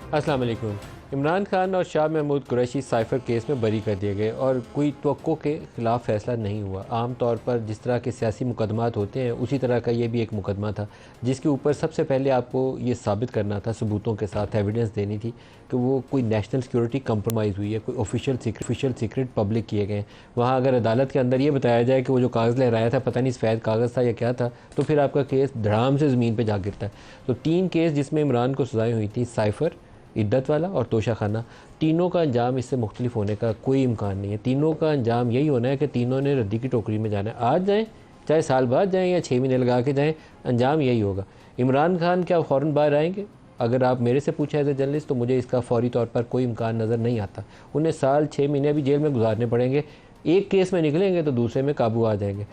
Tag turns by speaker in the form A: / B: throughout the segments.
A: अस्सलाम वालेकुम। इमरान खान और शाह महमूद कुरैशी साइफ़र केस में बरी कर दिए गए और कोई तवक्को के ख़िलाफ़ फ़ैसला नहीं हुआ। आम तौर पर जिस तरह के सियासी मुकदमात होते हैं उसी तरह का ये भी एक मुकदमा था, जिसके ऊपर सबसे पहले आपको ये साबित करना था, सबूतों के साथ एविडेंस देनी थी कि वो कोई नेशनल सिक्योरिटी कंप्रोमाइज़ हुई है, कोई ऑफिशियल सीक्रेट पब्लिक किए गए हैं। वहाँ अगर अदालत के अंदर ये बताया जाए कि वो जो कागज़ लहराया था पता नहीं सफ़ेद कागज़ था या क्या था, तो फिर आपका केस धड़ाम से ज़मीन पर जा गिरता है। तो 3 केस जिसमें इमरान को सज़ाएँ हुई थी, साइफ़र, इद्दत वाला और तोशा खाना, तीनों का अंजाम इससे मुख्तलिफ होने का कोई इम्कान नहीं है। तीनों का अंजाम यही होना है कि तीनों ने रद्दी की टोकरी में जाना है। आज जाएँ, चाहे साल बाद जाएँ या 6 महीने लगा के जाएँ, अंजाम यही होगा। इमरान खान क्या फ़ौरन बाहर आएंगे? अगर आप मेरे से पूछें एज ए जर्नलिस्ट, तो मुझे इसका फ़ौरी तौर पर कोई इम्कान नज़र नहीं आता। उन्हें साल 6 महीने भी जेल में गुजारने पड़ेंगे। एक केस में निकलेंगे तो दूसरे में काबू आ जाएंगे।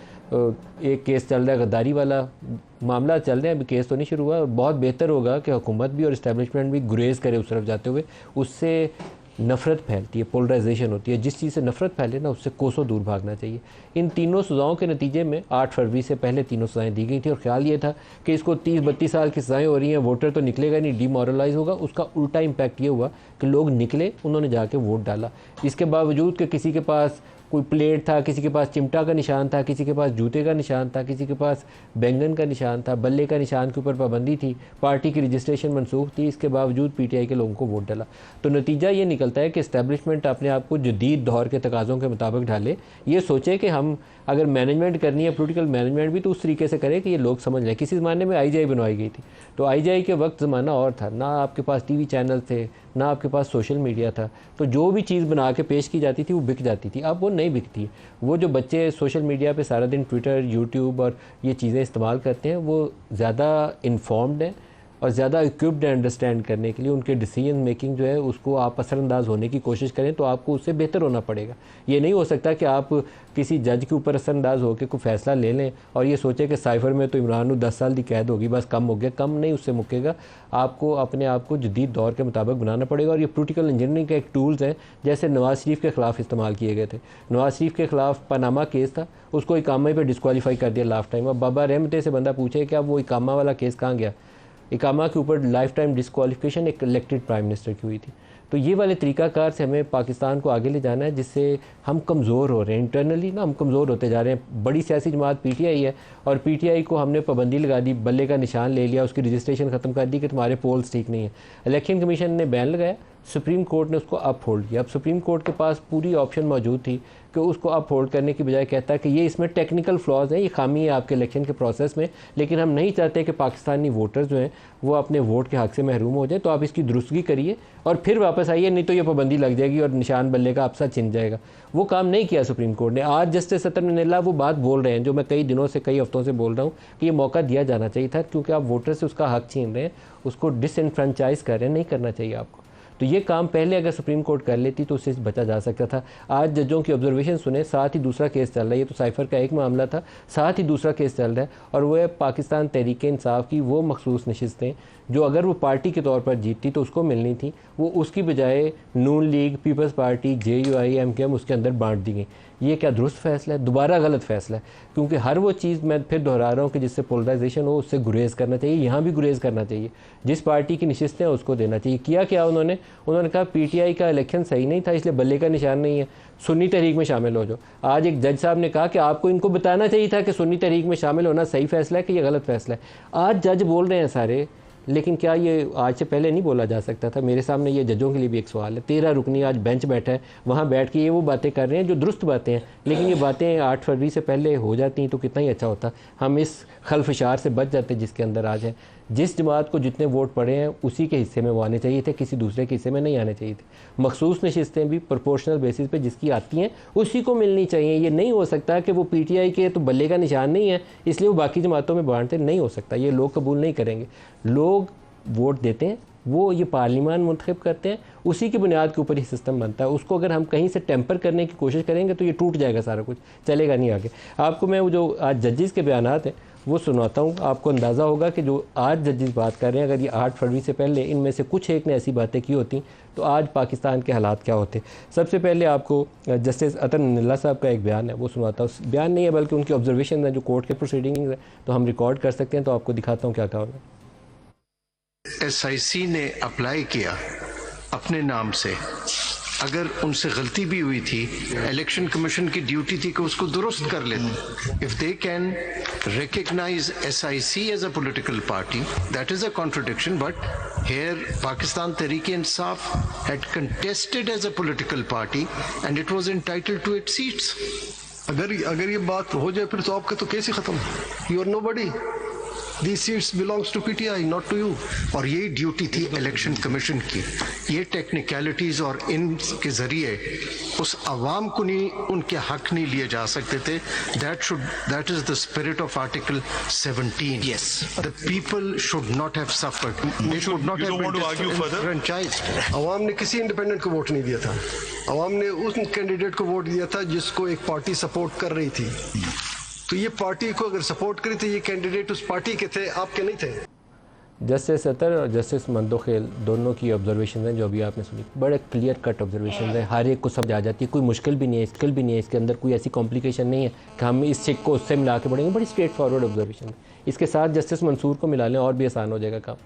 A: एक केस चल रहा है, गद्दारी वाला मामला चल रहा है, अभी केस तो नहीं शुरू हुआ। बहुत बेहतर होगा कि हुकूमत भी और इस्टेब्लिशमेंट भी गुरेज करे उस तरफ जाते हुए। उससे नफ़रत फैलती है, पोलराइजेशन होती है। जिस चीज़ से नफ़रत फैले ना, उससे कोसों दूर भागना चाहिए। इन तीनों सज़ाओं के नतीजे में 8 फरवरी से पहले तीनों सज़ाएँ दी गई थी और ख्याल ये था कि इसको 30-32 साल की सज़ाएँ हो रही हैं, वोटर तो निकलेगा नहीं, डीमोरलाइज होगा। उसका उल्टा इम्पैक्ट ये हुआ कि लोग निकले, उन्होंने जाके वोट डाला। इसके बावजूद कि किसी के पास कोई प्लेट था, किसी के पास चिमटा का निशान था, किसी के पास जूते का निशान था, किसी के पास बैंगन का निशान था, बल्ले का निशान के ऊपर पाबंदी थी, पार्टी की रजिस्ट्रेशन मनसूख थी, इसके बावजूद पीटीआई के लोगों को वोट डाला। तो नतीजा ये निकलता है कि इस्टेब्लिशमेंट अपने आप को जदीद दौर के तकाज़ों के मुताबिक ढाले। ये सोचे कि हम अगर मैनेजमेंट करनी है, पोलिटिकल मैनेजमेंट भी, तो उस तरीके से करे कि ये लोग समझ लें। किसी ज़माने में IGI बनवाई गई थी, तो IGI के वक्त ज़माना और था, ना आपके पास TV चैनल थे, ना आपके पास सोशल मीडिया था। तो जो भी चीज़ बना के पेश की जाती थी वो बिक जाती थी। अब वो नहीं बिकती है। वो जो बच्चे सोशल मीडिया पे सारा दिन ट्विटर, यूट्यूब और ये चीज़ें इस्तेमाल करते हैं, वो ज़्यादा इन्फॉर्म्ड हैं और ज़्यादा इक्विप्ड है अंडरस्टैंड करने के लिए। उनके डिसीजन मेकिंग जो है उसको आप असरअंदाज होने की कोशिश करें तो आपको उससे बेहतर होना पड़ेगा। ये नहीं हो सकता कि आप किसी जज के ऊपर असरअंदाज होकर कोई फ़ैसला ले लें और ये सोचें कि साइफ़र में तो इमरान को 10 साल की कैद होगी, बस कम हो गया। कम नहीं, उससे मुक्केगा। आपको अपने आप को जदीद दौर के मुताबिक बनाना पड़ेगा। और ये पोलिटिकल इंजीनियरिंग के एक टूल्स हैं, जैसे नवाज़ शरीफ के ख़िलाफ़ इस्तेमाल किए गए थे। नवाज़ शरीफ के ख़िलाफ़ पनामा केस था, उसको इकामा पे डिस्क्वालीफाई कर दिया लास्ट टाइम। अब बाबा रहमते से बंदा पूछे कि अब वो इकामा वाला केस कहाँ गया? इकामा के ऊपर लाइफ टाइम डिस्क्वालिफिकेशन एक इलेक्टेड प्राइम मिनिस्टर की हुई थी। तो ये वाले तरीक़ाकार से हमें पाकिस्तान को आगे ले जाना है, जिससे हम कमज़ोर हो रहे हैं इंटरनली ना, हम कमज़ोर होते जा रहे हैं। बड़ी सियासी जमात PTI है और PTI को हमने पाबंदी लगा दी, बल्ले का निशान ले लिया, उसकी रजिस्ट्रेशन ख़त्म कर दी कि तुम्हारे पोल्स ठीक नहीं है। इलेक्शन कमीशन ने बैन लगाया, सुप्रीम कोर्ट ने उसको अप होल्ड किया। अब सुप्रीम कोर्ट के पास पूरी ऑप्शन मौजूद थी कि उसको अप होल्ड करने की बजाय कहता है कि ये इसमें टेक्निकल फ्लॉज हैं, ये खामी है आपके इलेक्शन के प्रोसेस में, लेकिन हम नहीं चाहते कि पाकिस्तानी वोटर्स जो हैं वो अपने वोट के हक़ से महरूम हो जाए, तो आप इसकी दुरुस्तगी करिए और फिर वापस आइए, नहीं तो ये पाबंदी लग जाएगी और निशान बल्ले का आपसा छिन जाएगा। वो काम नहीं किया सुप्रीम कोर्ट ने। आज जस्टिस अतर ननीला वो बात बोल रहे हैं जो मैं कई दिनों से, कई हफ्तों से बोल रहा हूँ कि ये मौका दिया जाना चाहिए था, क्योंकि आप वोटर से उसका हक़ छीन रहे हैं, उसको डिसइनफ्रेंचाइज कर रहे हैं, नहीं करना चाहिए आपको। तो ये काम पहले अगर सुप्रीम कोर्ट कर लेती तो उससे बचा जा सकता था। आज जजों की ऑब्जर्वेशन सुने, साथ ही दूसरा केस चल रहा है। ये तो साइफ़र का एक मामला था, साथ ही दूसरा केस चल रहा है और वो है पाकिस्तान तहरीक इंसाफ की वो मखसूस नशिस्तें जो अगर वो पार्टी के तौर पर जीतती तो उसको मिलनी थी, वो उसकी बजाय Noon league, peoples party, JUI, MKM उसके अंदर बांट दी गई। ये क्या दुरुस्त फ़ैसला है? दोबारा गलत फ़ैसला है, क्योंकि हर वो चीज़ मैं फिर दोहरा रहा हूँ कि जिससे पोलराइजेशन हो उससे गुरेज करना चाहिए। यहाँ भी गुरेज करना चाहिए, जिस पार्टी की नशिस्तें हैं उसको देना चाहिए। किया क्या उन्होंने कहा PTI का इलेक्शन सही नहीं था इसलिए बल्ले का निशान नहीं है, सुन्नी तहरीक में शामिल हो जाओ। आज एक जज साहब ने कहा कि आपको इनको बताना चाहिए था कि सुन्नी तहरीक में शामिल होना सही फ़ैसला है कि ये गलत फ़ैसला है। आज जज बोल रहे हैं सारे, लेकिन क्या ये आज से पहले नहीं बोला जा सकता था? मेरे सामने ये जजों के लिए भी एक सवाल है। 13 रुकनी आज बेंच बैठा है, वहाँ बैठ के ये वो बातें कर रहे हैं जो दुरुस्त बातें हैं, लेकिन ये बातें 8 फरवरी से पहले हो जाती तो कितना ही अच्छा होता। हम इस खलफशार से बच जाते जिसके अंदर आज है। जिस जमात को जितने वोट पड़े हैं उसी के हिस्से में वो आने चाहिए थे, किसी दूसरे के हिस्से में नहीं आने चाहिए थे। मखसूस नशिस्तें भी प्रोपोर्शनल बेसिस पे जिसकी आती हैं उसी को मिलनी चाहिए। ये नहीं हो सकता कि वो PTI के तो बल्ले का निशान नहीं है इसलिए वो बाकी जमातों में बांटते, नहीं हो सकता। ये लोग कबूल नहीं करेंगे। लोग वोट देते हैं, वो ये पार्लियामान मुंतखब करते हैं, उसी की बुनियाद के ऊपर ही सिस्टम बनता है। उसको अगर हम कहीं से टेम्पर करने की कोशिश करेंगे तो ये टूट जाएगा, सारा कुछ चलेगा नहीं आगे। आपको मैं वो जो आज जजेस के बयानात हैं वो सुनाता हूँ, आपको अंदाज़ा होगा कि जो आज जजेस बात कर रहे हैं, अगर ये 8 फरवरी से पहले इनमें से कुछ एक ने ऐसी बातें की होती तो आज पाकिस्तान के हालात क्या होते। सबसे पहले आपको जस्टिस अतर ननीला साहब का एक बयान है वो सुनाता हूँ। बयान नहीं है बल्कि उनकी ऑब्जर्वेशन है जो कोर्ट के प्रोसीडिंग्स है, तो हम रिकॉर्ड कर सकते हैं, तो आपको दिखाता हूँ क्या कहा।
B: SIC ने अप्लाई किया अपने नाम से, अगर उनसे गलती भी हुई थी, इलेक्शन कमीशन की ड्यूटी थी कि उसको दुरुस्त कर लेते। If they can recognise SIC as a political party, that is a contradiction, but here Pakistan Tehreek-e-Insaf had contested as a political party and it was entitled to its seats.
C: अगर ये बात हो जाए फिर तो आपका तो केस ही खत्म। You are nobody, these seats belongs to PTI, not to you.
B: और ये ड्यूटी थी इलेक्शन कमीशन की। ये टेक्निकलिटीज और इनके जरिए उस आवाम को नहीं, उनके हक नहीं लिए जा सकते थे। that is the spirit of Article 17.
D: Yes.
B: The people should not have suffered. They should not have been disenfranchised.
C: आवाम ने किसी इंडिपेंडेंट को वोट नहीं दिया था। आवाम ने उस कैंडिडेट को वोट दिया था जिसको एक पार्टी सपोर्ट कर रही थी। तो ये पार्टी को अगर सपोर्ट करी तो ये कैंडिडेट उस पार्टी के थे, आपके नहीं थे।
A: जस्टिस अतर और जस्टिस मंदोखेल दोनों की ऑब्जर्वेशन हैं जो अभी आपने सुनी, बड़े क्लियर कट ऑब्जर्वेशन हैं, हर एक को समझ आ जाती है, कोई मुश्किल भी नहीं है, स्किल भी नहीं है, इसके अंदर कोई ऐसी कॉम्प्लिकेशन नहीं है कि हम इस चेक को उससे मिला के बढ़ेंगे, बड़ी स्ट्रेट फॉरवर्ड ऑब्जर्वेशन है। इसके साथ जस्टिस मंसूर को मिला लें और भी आसान हो जाएगा काम।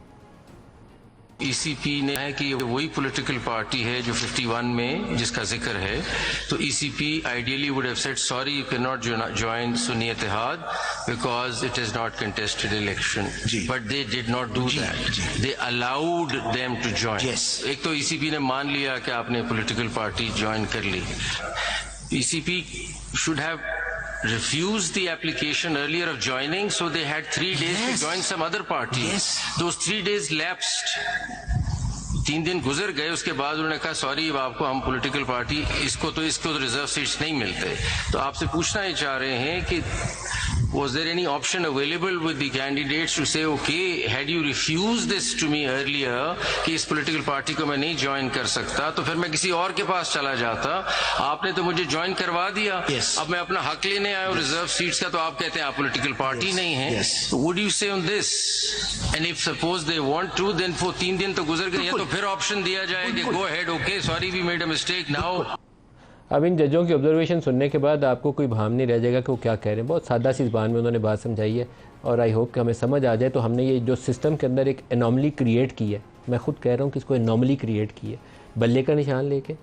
E: ECP ने है कि वही पॉलिटिकल पार्टी है जो 51 में जिसका जिक्र है, तो ECP ideally would have said sorry you can not join Sunni Ittehad because it is not contested election, but they did not do that, they allowed them to join. एक तो ECP ने मान लिया कि आपने पॉलिटिकल पार्टी ज्वाइन कर ली। ECP should have refused the application earlier of joining, so they had 3 days to join some other party. Those 3 days lapsed. 3 दिन गुजर गए, उसके बाद उन्होंने कहा सॉरी अब आपको हम पॉलिटिकल पार्टी इसको तो रिजर्व सीट्स नहीं मिलते। तो आपसे पूछना ही चाह रहे हैं कि was there any option available with the candidates to say okay had you refused this to me earlier कि इस पॉलिटिकल पार्टी को मैं नहीं ज्वाइन कर सकता तो फिर मैं किसी और के पास चला जाता, आपने तो मुझे ज्वाइन करवा दिया। अब मैं अपना हक लेने आया हूं रिजर्व सीट्स का, तो आप कहते हैं आप पॉलिटिकल पार्टी नहीं है। What do you say on this? And if suppose they want to then for 3 दिन तो गुजर गए, तो फिर ऑप्शन दिया जाए कि go ahead, okay sorry we made a mistake now.
A: अब इन जजों की ऑब्जर्वेशन सुनने के बाद आपको कोई भाम नहीं रह जाएगा कि वो क्या कह रहे हैं। बहुत सादा सी ज़बान में उन्होंने बात समझाई है और आई होप कि हमें समझ आ जाए। तो हमने ये जो सिस्टम के अंदर एक एनॉमली क्रिएट की है, मैं ख़ुद कह रहा हूँ कि इसको एनॉमली क्रिएट की है, बल्ले का निशान लेके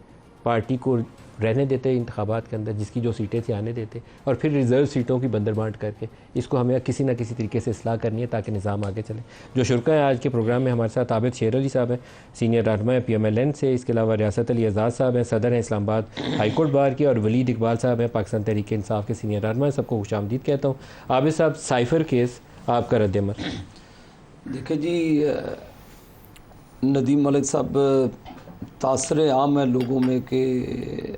A: पार्टी को रहने देते इंतखाबात के अंदर, जिसकी जो सीटें थी आने देते, और फिर रिज़र्व सीटों की बंदरबांट करके इसको हमें किसी ना किसी तरीके से इस्लाह करनी है ताकि निज़ाम आगे चले। जो शुरका है आज के प्रोग्राम में हमारे साथ आबिद शेर अली साहब हैं, सीनियर रहनुमा है PMLN से, इसके अलावा रियासत अली आज़ाद साहब हैं, सदर हैं इस्लामाबाद हाई कोर्ट बार के, और वलीद इकबाल साहब हैं पाकिस्तान तहरीक-ए-इंसाफ के सीनियर रहनुमा। सबको खुशामदीद कहता हूँ। आबिद साहब, साइफ़र केस आपका रद्द-ए-अमल।
F: देखिए जी, नदीम मलिक साहब, तासर आम है लोगों में कि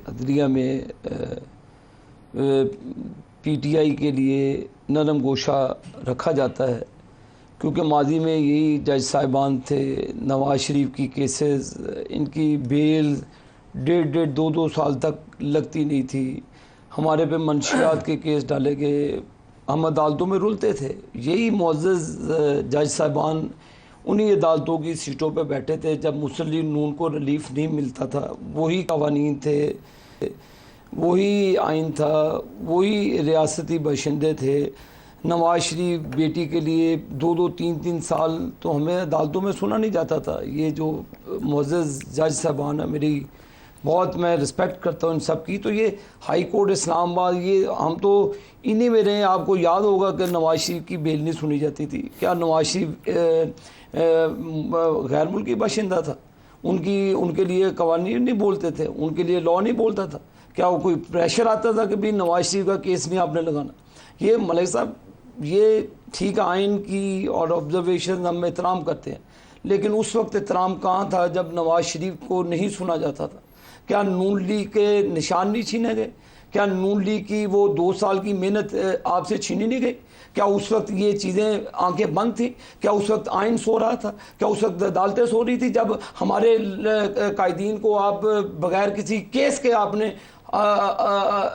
F: अदलिया में PTI के लिए नरम गोशा रखा जाता है, क्योंकि माजी में यही जज साहिबान थे। नवाज शरीफ की केसेस, इनकी बेल 1.5-2 साल तक लगती नहीं थी। हमारे पे मंशियात के केस डाले गए, हम अदालतों में रुलते थे। यही मुअज़्ज़ज़ जज साहिबान उन्हीं अदालतों की सीटों पर बैठे थे जब मुस्लिम नून को रिलीफ नहीं मिलता था। वही कवानीन थे, वही आइन था, वही रियासती बशिंदे थे। नवाज शरीफ बेटी के लिए 2-2, 3-3 साल तो हमें अदालतों में सुना नहीं जाता था। ये जो मुअज़्ज़ज़ जज साहबान है, मेरी बहुत मैं रिस्पेक्ट करता हूँ इन सब की। तो ये हाई कोर्ट इस्लामाबाद, ये हम तो इन्हीं में रहे। आपको याद होगा कि नवाज शरीफ की बेल नहीं सुनी जाती थी। क्या नवाज शरीफ गैर मुल्की बाशिंदा था? उनके लिए कवानीन नहीं बोलते थे, उनके लिए लॉ नहीं बोलता था? क्या वो कोई प्रेशर आता था कि भाई नवाज शरीफ का केस नहीं आपने लगाना? ये मलिक साहब, ये ठीक आइन की और ऑब्जर्वेशन हम एहतराम करते हैं, लेकिन उस वक्त एहतराम कहाँ था जब नवाज शरीफ को नहीं सुना जाता था? क्या नून लीग के निशान नहीं छीने गए? क्या नून लीग की वो 2 साल की मेहनत आपसे छीनी नहीं गई? क्या उस वक्त ये चीज़ें आंखें बंद थी? क्या उस वक्त आइन सो रहा था? क्या उस वक्त अदालतें सो रही थी जब हमारे कायदीन को आप बगैर किसी केस के आपने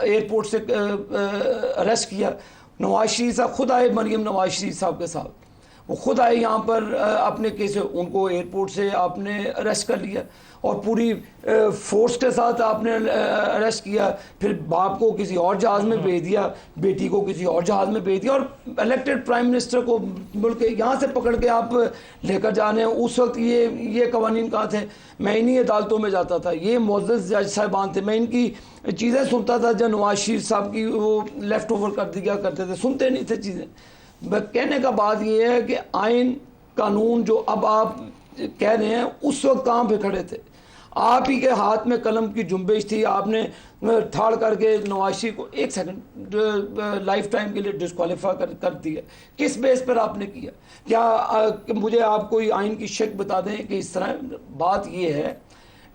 F: एयरपोर्ट से अरेस्ट किया? नवाज शरीफ साहब खुद आए, मरीम नवाज शरीफ साहब के साथ, वो खुद आए यहाँ पर अपने केस, उनको एयरपोर्ट से आपने अरेस्ट कर लिया और पूरी फोर्स के साथ आपने अरेस्ट किया, फिर बाप को किसी और जहाज़ में भेज दिया, बेटी को किसी और जहाज़ में भेज दिया, और इलेक्टेड प्राइम मिनिस्टर को मुल्क के यहाँ से पकड़ के आप लेकर जा रहे हैं। उस वक्त ये कवानीन कहाँ थे? मैं इन्हीं अदालतों में जाता था, ये मुअज़्ज़ज़ जज साहिबान थे, मैं इनकी चीज़ें सुनता था। जब नवाज शरीफ साहब की वो लेफ़्ट ओवर कर दिया करते थे, सुनते नहीं थे चीज़ें। कहने का बात ये है कि आइन कानून जो अब आप कह रहे हैं, उस वक्त कहाँ पे खड़े थे? आप ही के हाथ में कलम की जुम्बिश थी, आपने ठाड़ करके नवाज शरीफ को 1 सेकंड लाइफ टाइम के लिए डिस्क्वालीफाई कर दिया। किस बेस पर आपने किया? क्या मुझे आप कोई आइन की शक बता दें कि इस तरह? बात ये है,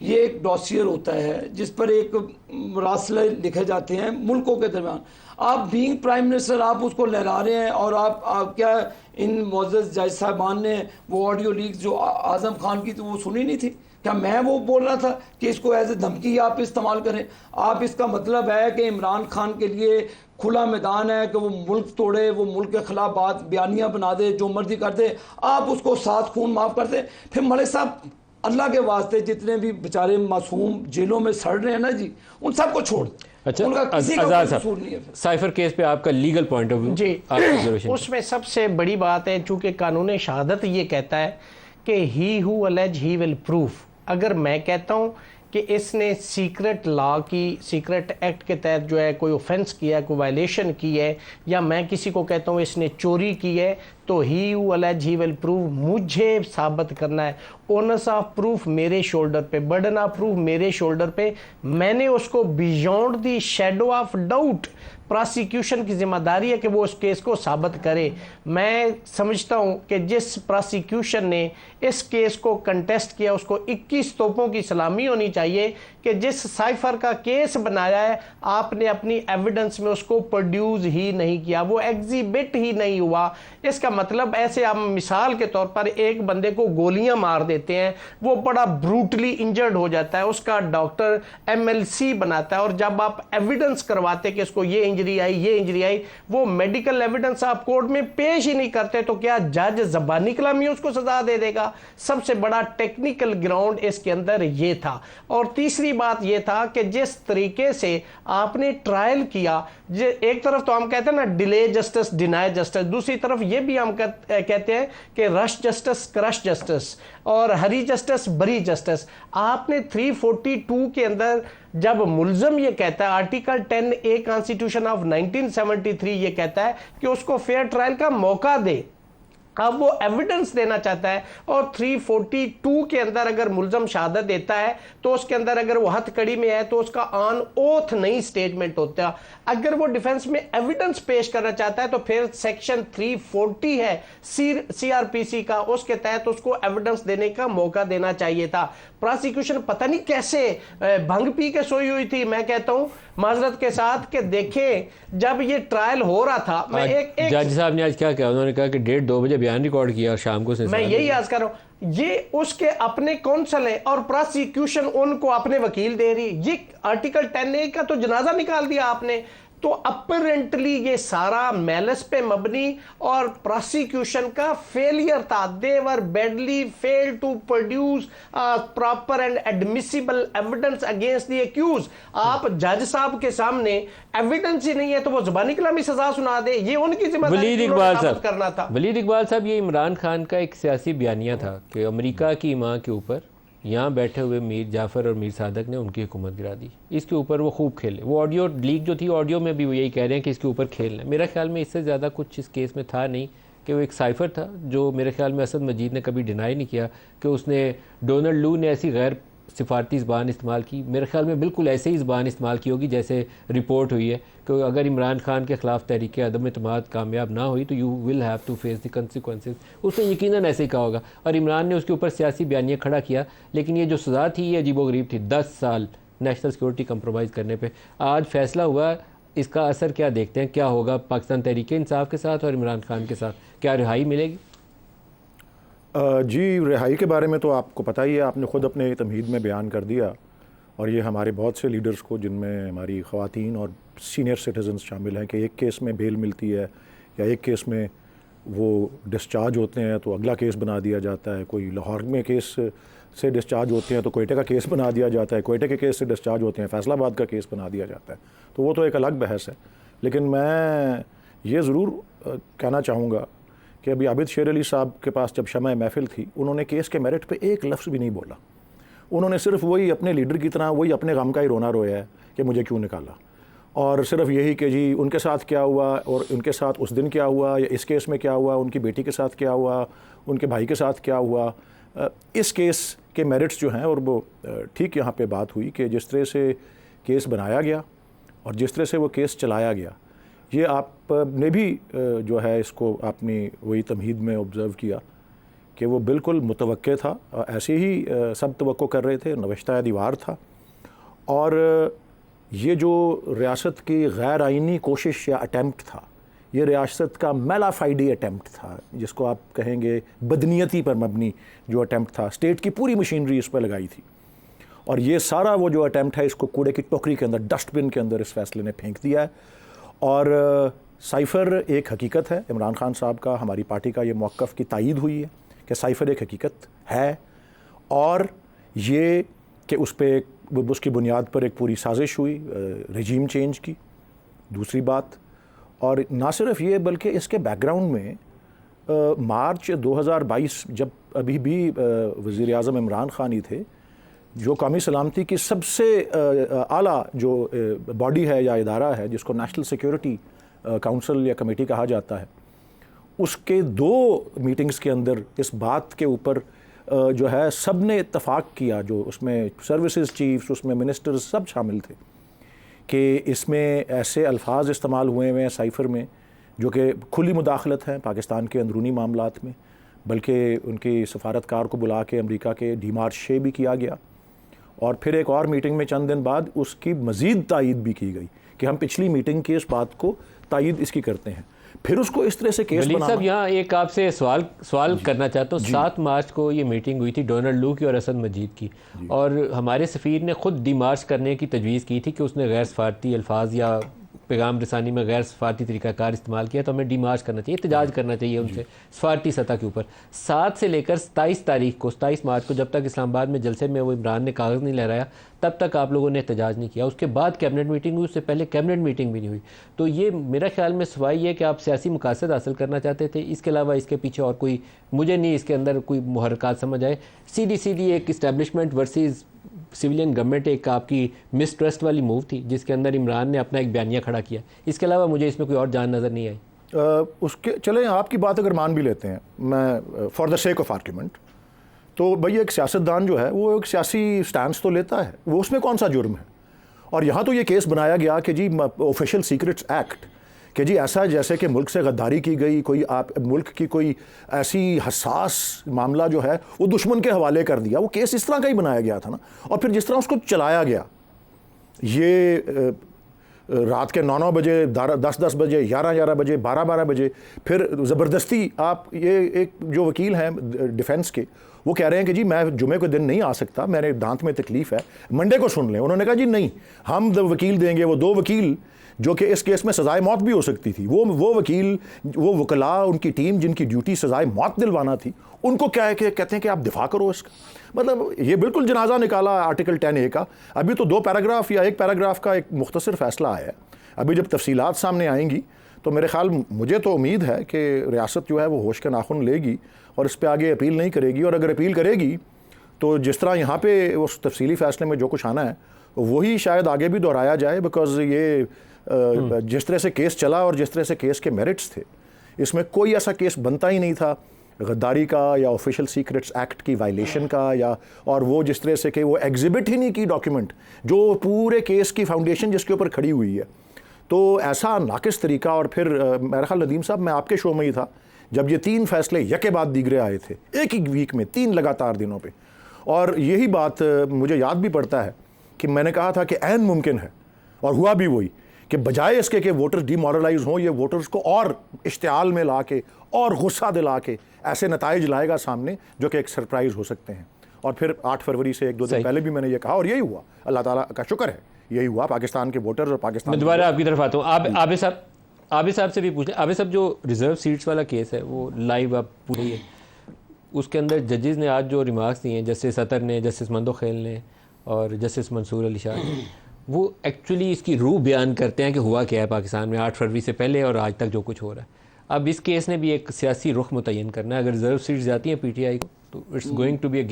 F: ये एक डॉसियर होता है जिस पर एक मरासले लिखे जाते हैं मुल्कों के दरमियान। आप बीइंग प्राइम मिनिस्टर आप उसको लहरा रहे हैं, और आप क्या इन मुअज़्ज़ज़ जज साहबान ने वो ऑडियो लीक जो आज़म खान की, तो वो सुनी नहीं थी? क्या मैं वो बोल रहा था कि इसको एज ए धमकी आप इस्तेमाल करें? आप इसका मतलब है कि इमरान खान के लिए खुला मैदान है कि वो मुल्क तोड़े, वो मुल्क के खिलाफ बात बयानियाँ बना दे, जो मर्जी कर दे, आप उसको 7 खून माफ़ कर दें। फिर मलिक साहब, अल्लाह के वास्ते जितने भी बेचारे मासूम जेलों में सड़ रहे हैं ना जी, उन सबको छोड़।
A: अच्छा,
F: उनका किसी का
A: आज़ाद
F: कोई कसूर
A: साहब,
F: नहीं है।
A: साइफर केस पे आपका लीगल पॉइंट ऑफ व्यू
D: जी, उसमें सबसे बड़ी बात है, चूंकि कानून शहादत ये कहता है कि he who allege he will prove. अगर मैं कहता हूँ कि इसने सीक्रेट लॉ की, सीक्रेट एक्ट के तहत जो है कोई ऑफेंस किया है, कोई वायलेशन की है, या मैं किसी को कहता हूँ इसने चोरी की है, तो he who allege he will prove, मुझे साबित करना है। ओनस ऑफ प्रूफ मेरे शोल्डर पे, बर्डन ऑफ प्रूफ मेरे शोल्डर पे। मैंने उसको beyond the shadow of doubt, prosecution की जिम्मेदारी है कि वो उस केस को साबित करे। मैं समझता हूं कि जिस प्रोसिक्यूशन ने इस केस को कंटेस्ट किया, उसको 21 तोपों की सलामी होनी चाहिए कि जिस साइफर का केस बनाया है, आपने अपनी एविडेंस में उसको प्रोड्यूस ही नहीं किया, वो एग्जिबिट ही नहीं हुआ। इसका मतलब ऐसे आप मिसाल के तौर पर एक बंदे को गोलियां मार देते हैं, वो बड़ा ब्रूटली इंजर्ड हो जाता है, उसका डॉक्टर MLC बनाता है, और जब आप एविडेंस करवाते कि इसको ये इंजरी आई, ये इंजरी आई, वो मेडिकल एविडेंस आप कोर्ट में पेश ही नहीं करते, तो क्या जज ज़बानी कलामी उसको सजा दे देगा? सबसे बड़ा टेक्निकल ग्राउंड इसके अंदर ये था। और तीसरी बात ये था कि जिस तरीके से आपने ट्रायल किया, एक तरफ तो हम कहते हैं ना डिले जस्टिस, डिनाई जस्टिस, दूसरी तरफ ये भी हम कहते हैं कि रश जस्टिस, क्रश जस्टिस, और हरी जस्टिस, बरी जस्टिस। आपने 342 के अंदर जब मुल्जम ये कहता है, आर्टिकल 10A कॉन्स्टिट्यूशन ऑफ 1973 ये कहता है कि उसको फेयर ट्रायल का मौका दे, अब वो एविडेंस देना चाहता है, और 342 के अंदर अगर मुल्जम शहादत देता है तो उसके अंदर अगर वो हथकड़ी में है तो उसका ऑन ओथ नहीं स्टेटमेंट होता। अगर वो डिफेंस में एविडेंस पेश करना चाहता है तो फिर सेक्शन 340 है CRPC का, उसके तहत उसको एविडेंस देने का मौका देना चाहिए था। प्रोसिक्यूशन पता नहीं कैसे भंग पी के सोई हुई थी। मैं कहता हूं माजरत के साथ कि देखें, जब ये ट्रायल हो रहा था, मैं एक
A: जज साहब ने आज क्या कहा? उन्होंने कहा कि 1:30 बजे बयान रिकॉर्ड किया और शाम को
D: मैं यही आज कर रहा हूं, ये उसके अपने कौंसल है और प्रोसिक्यूशन उनको अपने वकील दे रही। ये आर्टिकल 10A का तो जनाजा निकाल दिया आपने। तो अपरेंटली ये सारा मैलिस पे मबनी और प्रोसिक्यूशन का फेलियर था। They were badly fail to produce proper and admissible evidence against the accuse. आप जज साहब के सामने एविडेंस ही नहीं है तो वो जुबानी कलामी सजा सुना दे, ये उनकी जिम्मेदारी करना था।
A: वलीद इकबाल साहब, ये इमरान खान का एक सियासी बयानिया था कि अमेरिका की मां के ऊपर यहाँ बैठे हुए मीर जाफ़र और मीर सादक ने उनकी हुकूमत गिरा दी, इसके ऊपर वो खूब खेले। वो ऑडियो लीक जो थी, ऑडियो में भी वो यही कह रहे हैं कि इसके ऊपर खेलना। मेरा ख्याल में इससे ज़्यादा कुछ इस केस में था नहीं, कि वो एक साइफर था जो मेरे ख्याल में असद मजीद ने कभी डिनाई नहीं किया कि उसने डोनाल्ड लू ने ऐसी गैर सिफारती ज़बान इस्तेमाल की। मेरे ख्याल में बिल्कुल ऐसे ही ज़बान इस्तेमाल की होगी जैसे रिपोर्ट हुई है कि अगर इमरान खान के ख़िलाफ़ तहरीक अदम एतमाद कामयाब ना हुई तो you will have to face the consequences. उसने यकीनन ऐसे ही कहा होगा और इमरान ने उसके ऊपर सियासी बयानिया खड़ा किया। लेकिन ये जो सज़ा थी ये अजीबोगरीब थी, 10 साल नेशनल सिक्योरिटी कंप्रोमाइज़ करने पर। आज फैसला हुआ, इसका असर क्या देखते हैं, क्या होगा पाकिस्तान तहरीक इंसाफ के साथ और इमरान खान के साथ? क्या रिहाई मिलेगी?
G: जी, रिहाई के बारे में तो आपको पता ही है, आपने ख़ुद अपने तमहीद में बयान कर दिया, और ये हमारे बहुत से लीडर्स को, जिनमें हमारी ख़वातीन और सीनियर सिटीजन्स शामिल हैं, कि एक केस में बेल मिलती है या एक केस में वो डिस्चार्ज होते हैं तो अगला केस बना दिया जाता है, कोई लाहौर में केस से डिस्चार्ज होते हैं तो कोयटे का केस बना दिया जाता है, कोयटे के केस से डिस्चार्ज होते हैं फैसलाबाद का केस बना दिया जाता है। तो वो तो एक अलग बहस है। लेकिन मैं ये ज़रूर कहना चाहूँगा कि अभी आबिद शेर अली साहब के पास जब शमअ महफिल थी, उन्होंने केस के मेरिट पे एक लफ्ज़ भी नहीं बोला। उन्होंने सिर्फ वही अपने लीडर की तरह वही अपने गम का ही रोना रोया है कि मुझे क्यों निकाला, और सिर्फ यही कि जी उनके साथ क्या हुआ और उनके साथ उस दिन क्या हुआ या इस केस में क्या हुआ, उनकी बेटी के साथ क्या हुआ, उनके भाई के साथ क्या हुआ। इस केस के मेरिट्स जो हैं, और वो ठीक यहाँ पे बात हुई कि जिस तरह से केस बनाया गया और जिस तरह से वो केस चलाया गया, ये आपने भी जो है इसको अपनी वही तमहीद में ऑब्ज़र्व किया कि वो बिल्कुल मुतवक्के था, ऐसे ही सब तवक्को कर रहे थे, नवश्ता दीवार था। और ये जो रियासत की गैर आइनी कोशिश या अटैम्प्ट था, ये रियासत का मेलाफाइडी अटैम्प्ट था, जिसको आप कहेंगे बदनीयती पर मबनी जो अटैम्प्ट था। स्टेट की पूरी मशीनरी इस पर लगाई थी, और ये सारा वो जो अटैम्प्ट है इसको कूड़े की टोकरी के अंदर, डस्टबिन के अंदर इस फैसले ने फेंक दिया है। और साइफ़र एक हकीकत है। इमरान खान साहब का, हमारी पार्टी का ये मौक़िफ़ की तायीद हुई है कि साइफ़र एक हकीकत है, और ये कि उस पर उसकी बुनियाद पर एक पूरी साजिश हुई रजीम चेंज की। दूसरी बात, और ना सिर्फ ये बल्कि इसके बैकग्राउंड में मार्च 2022 जब अभी भी वज़ीर आज़म इमरान खान ही थे, जो कौमी सलामती की सबसे आला जो बॉडी है या इदारा है, जिसको नेशनल सिक्योरिटी काउंसिल या कमेटी कहा जाता है, उसके 2 मीटिंग्स के अंदर इस बात के ऊपर जो है सब ने इत्तफाक किया, जो उसमें सर्विसेज चीफ्स, उसमें मिनिस्टर्स सब शामिल थे, कि इसमें ऐसे अल्फाज इस्तेमाल हुए हैं साइफ़र में जो कि खुली मुदाखलत हैं पाकिस्तान के अंदरूनी मामलात में, बल्कि उनकी सफारतकार को बुला के अमेरिका के डीमार्शे भी किया गया। और फिर एक और मीटिंग में चंद दिन बाद उसकी मज़ीद तायीद भी की गई कि हम पिछली मीटिंग की इस बात को तायीद इसकी करते हैं। फिर उसको इस तरह से केस
A: वली साहब, यहाँ एक आपसे सवाल करना चाहता हूँ। 7 मार्च को ये मीटिंग हुई थी डोनाल्ड लू की और असद मजीद की, और हमारे सफ़ीर ने ख़ुद डिमार्च करने की तजवीज़ की थी कि उसने गैर सफारती अल्फाज या पैगाम रसानी में गैर सफारती तरीक़ाकार इस्तेमाल किया, तो हमें डिमार्च करना चाहिए, एहतजाज करना चाहिए उनसे सफारती सतह के ऊपर। 7 से लेकर 27 मार्च को जब तक इस्लामाबाद में जलसे में वो इमरान ने कागज़ नहीं लहराया, तब तक आप लोगों ने एहतजाज नहीं किया। उसके बाद कैबिनेट मीटिंग हुई, उससे पहले कैबिनेट मीटिंग भी नहीं हुई। तो ये मेरा ख्याल में सवाल ये कि आप सियासी मकासद हासिल करना चाहते थे, इसके अलावा इसके पीछे और कोई, मुझे नहीं इसके अंदर कोई मुहर्रकात समझ आए। सीधी एक इस्टेब्लिशमेंट वर्सेस सिविलियन गवर्नमेंट एक आपकी मिसट्रस्ट वाली मूव थी, जिसके अंदर इमरान ने अपना एक बयानिया खड़ा किया। इसके अलावा मुझे इसमें कोई और जान नज़र नहीं आई।
G: उसके चलें, आपकी बात अगर मान भी लेते हैं, मैं for the sake of argument, तो भाई एक सियासतदान जो है वो एक सियासी स्टैंस तो लेता है, वो उसमें कौन सा जुर्म है। और यहाँ तो ये केस बनाया गया कि जी ऑफिशियल सीक्रेट्स एक्ट, कि जी ऐसा जैसे कि मुल्क से गद्दारी की गई, कोई आप मुल्क की कोई ऐसी हसास मामला जो है वो दुश्मन के हवाले कर दिया। वो केस इस तरह का ही बनाया गया था ना, और फिर जिस तरह उसको चलाया गया, ये रात के 9 बजे, 10 बजे, 11 बजे, 12 बजे, फिर ज़बरदस्ती आप, ये एक जो वकील हैं डिफेंस के, वो कह रहे हैं कि जी मैं जुमे के दिन नहीं आ सकता, मेरे दांत में तकलीफ़ है, मंडे को सुन लें। उन्होंने कहा जी नहीं, हम वकील देंगे। वो 2 वकील जो कि इस केस में सज़ाए मौत भी हो सकती थी, वो वकील, वो वकला, उनकी टीम जिनकी ड्यूटी सज़ाए मौत दिलवाना थी, उनको क्या है कि कहते हैं कि आप दिफा करो इसका। मतलब ये बिल्कुल जनाजा निकाला आर्टिकल 10A का। अभी तो 2 पैराग्राफ या 1 पैराग्राफ का एक मुख्तसर फ़ैसला आया है। अभी जब तफसीलात सामने आएंगी तो मेरे ख्याल, मुझे तो उम्मीद है कि रियासत जो है वो होश के नाखुन लेगी और इस पर आगे अपील नहीं करेगी। और अगर अपील करेगी तो जिस तरह यहाँ पे उस तफसीली फ़ैसले में जो कुछ आना है वही शायद आगे भी दोहराया जाए, बिकॉज ये जिस तरह से केस चला और जिस तरह से केस के मेरिट्स थे, इसमें कोई ऐसा केस बनता ही नहीं था गद्दारी का या ऑफिशियल सीक्रेट्स एक्ट की वायलेशन का, या और वो जिस तरह से कि वो एग्जिबिट ही नहीं की डॉक्यूमेंट जो पूरे केस की फाउंडेशन जिसके ऊपर खड़ी हुई है। तो ऐसा नाकिस तरीका। और फिर मेरा ख्याल नदीम साहब, मैं आपके शो में ही था जब ये 3 फैसले यके बाद दीगरे आए थे, एक ही वीक में 3 लगातार दिनों पे। और यही बात मुझे याद भी पड़ता है कि मैंने कहा था कि ऐन मुमकिन है, और हुआ भी वही, कि बजाय इसके कि वोटर्स डिमोरलाइज हों, ये वोटर्स को और इश्तियाल में ला के और गुस्सा दिला के ऐसे नताइज लाएगा सामने जो कि एक सरप्राइज़ हो सकते हैं। और फिर 8 फरवरी से 1-2 दिन पहले भी मैंने ये कहा, और यही हुआ। अल्लाह ताला का शुक्र है, यही हुआ। पाकिस्तान के वोटर्स और पाकिस्तान,
A: मैं दोबारा आपकी तरफ आता हूँ। आप साहब, आबिद साहब से भी पूछ लें। आबिद साहब, जो रिज़र्व सीट्स वाला केस है वो लाइव आप पूरी है, उसके अंदर जजेस ने आज जो रिमार्क्स दिए हैं, जस्टिस अतर ने, जस्टिस मंदोखेल ने और जस्टिस मंसूर अली शाह ने, वो एक्चुअली इसकी रूह बयान करते हैं कि हुआ क्या है पाकिस्तान में 8 फरवरी से पहले और आज तक जो कुछ हो रहा है। अब इस केस ने भी एक सियासी रुख मुतय्यन करना है। अगर रिजर्व सीट्स जाती हैं पीटीआई को तो it's going to be a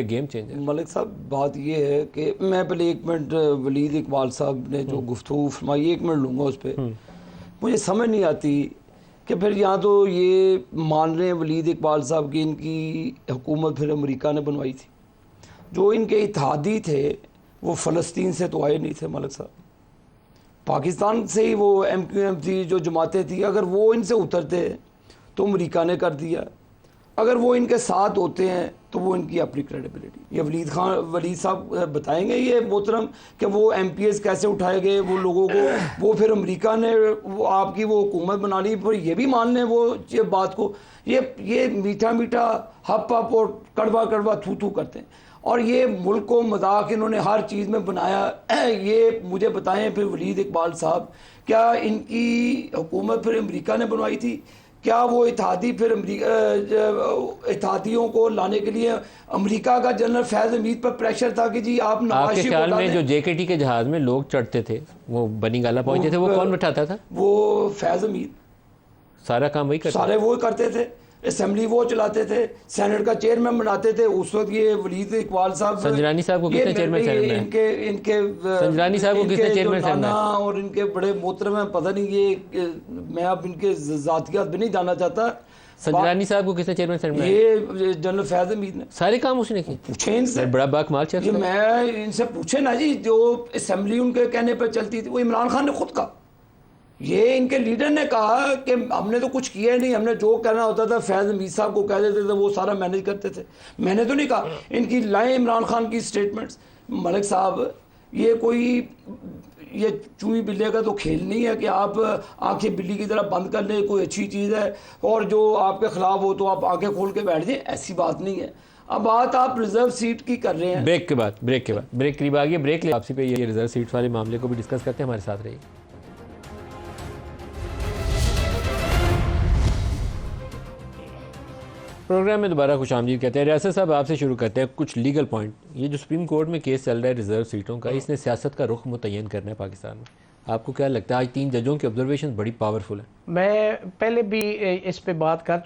A: game changer.
F: Malik साहब, बात ये है कि मैं पहले 1 मिनट वलीद इकबाल साहब ने जो गुफ्तगू फरमाई 1 मिनट लूँगा उस पर। मुझे समझ नहीं आती कि फिर यहाँ तो ये मान रहे हैं वलीद इकबाल साहब की इनकी हुकूमत फिर अमेरिका ने बनवाई थी। जो इनके इत्तेहादी थे वो फ़लस्तीन से तो आए नहीं थे मलिक साहब, पाकिस्तान से ही वो MQM थी, जो जमातें थी। अगर वो इनसे उतरते तो अमेरिका ने कर दिया, अगर वो इनके साथ होते हैं तो वो इनकी अपनी क्रेडिबिलिटी। ये वलीद साहब बताएंगे ये मोहतरम कि वो MPs कैसे उठाए गए वो लोगों को, वो फिर अमेरिका ने वो आपकी वो हुकूमत बना ली। फिर ये भी मान लें वो ये बात को, ये मीठा मीठा हप हप और कड़वा कड़वा थू थू करते हैं और ये मुल्क को मजाक इन्होंने हर चीज़ में बनाया। ये मुझे बताएं फिर वलीद इकबाल साहब, क्या इनकी हुकूमत फिर अमेरिका ने बनवाई थी? क्या वो इत्तेहादी फिर इत्तेहादियों को लाने के लिए अमेरिका का जनरल फैज़ हमीद पर प्रेशर था कि जी आप नवाज शरीफ को
A: ख्याल में जो JKT के जहाज़ में लोग चढ़ते थे वो बनी गाला पहुंचे थे, वो कौन बैठाता था?
F: वो फैज़ हमीद।
A: सारा काम वही करते,
F: सारे वो करते थे, असेंबली वो चलाते थे, सेनेट का चेयरमैन बनाते थे। उस वक्त ये वलीद इकबाल साहब,
A: संजरानी साहब को किसने चेयरमैन बनाया?
F: इनके
A: संजरानी साहब को किसने चेयरमैन बनाया?
F: और इनके बड़े मोहतरम हैं, पता नहीं ये मैं अब इनके जातियात भी नहीं जानना चाहता।
A: संजरानी साहब को किसने चेयरमैन बनाया?
F: ये जनरल फैज़ हमीद ने।
A: सारे काम उसने किए।
F: पूछे इनसे,
A: बड़ा बाकमाल चेहरा।
F: ये मैं इनसे पूछे ना जी, जो असेंबली उनके कहने पर चलती थी वो इमरान खान ने खुद कहा। ये इनके लीडर ने कहा कि हमने तो कुछ किया नहीं, हमने जो करना होता था फैज़ हमीद साहब को कह देते थे, वो सारा मैनेज करते थे। मैंने तो नहीं कहा, इनकी लाएं इमरान खान की स्टेटमेंट्स। मलिक साहब, ये कोई ये चूही बिल्ले का तो खेल नहीं है कि आप आंखें बिल्ली की तरह बंद कर लें, कोई अच्छी चीज़ है और जो आपके ख़िलाफ़ हो तो आप आंखें खोल के बैठ जाएं, ऐसी बात नहीं है। अब बात आप रिजर्व सीट की कर रहे हैं।
A: ब्रेक करीब आ गई, ब्रेक ले आपसी पे ये रिजर्व सीट्स वाले मामले को भी डिस्कस करते हैं। हमारे साथ रहिए। प्रोग्राम में दोबारा खुश आमदीद कहते हैं। रियासत साहब, आपसे शुरू करते हैं कुछ लीगल पॉइंट। ये जो सुप्रीम कोर्ट में केस चल रहा है रिजर्व सीटों का, इसने सियासत का रुख मुतय्यन करना है पाकिस्तान में। आपको क्या लगता है? आज 3 जजों की ऑब्जर्वेशन बड़ी पावरफुल है।
D: मैं पहले भी इस पे बात कर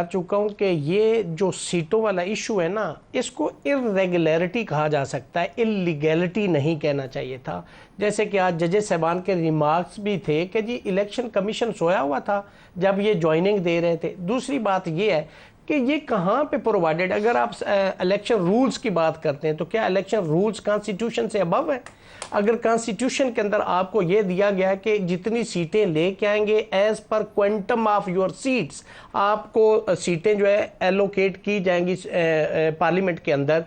D: चुका हूँ कि ये जो सीटों वाला इशू है ना, इसको इर्रेगुलरिटी कहा जा सकता है, इलीगैलिटी नहीं कहना चाहिए था। जैसे कि आज जजेस साहबान के रिमार्क्स भी थे कि जी इलेक्शन कमीशन सोया हुआ था जब ये ज्वाइनिंग दे रहे थे। दूसरी बात ये है कि ये कहाँ पे प्रोवाइडेड, अगर आप इलेक्शन रूल्स की बात करते हैं तो क्या इलेक्शन रूल्स कॉन्स्टिट्यूशन से अबव है? अगर कॉन्स्टिट्यूशन के अंदर आपको ये दिया गया है कि जितनी सीटें लेके आएंगे as per quantum of your seats, आपको सीटें जो है एलोकेट की जाएंगी पार्लियामेंट के अंदर,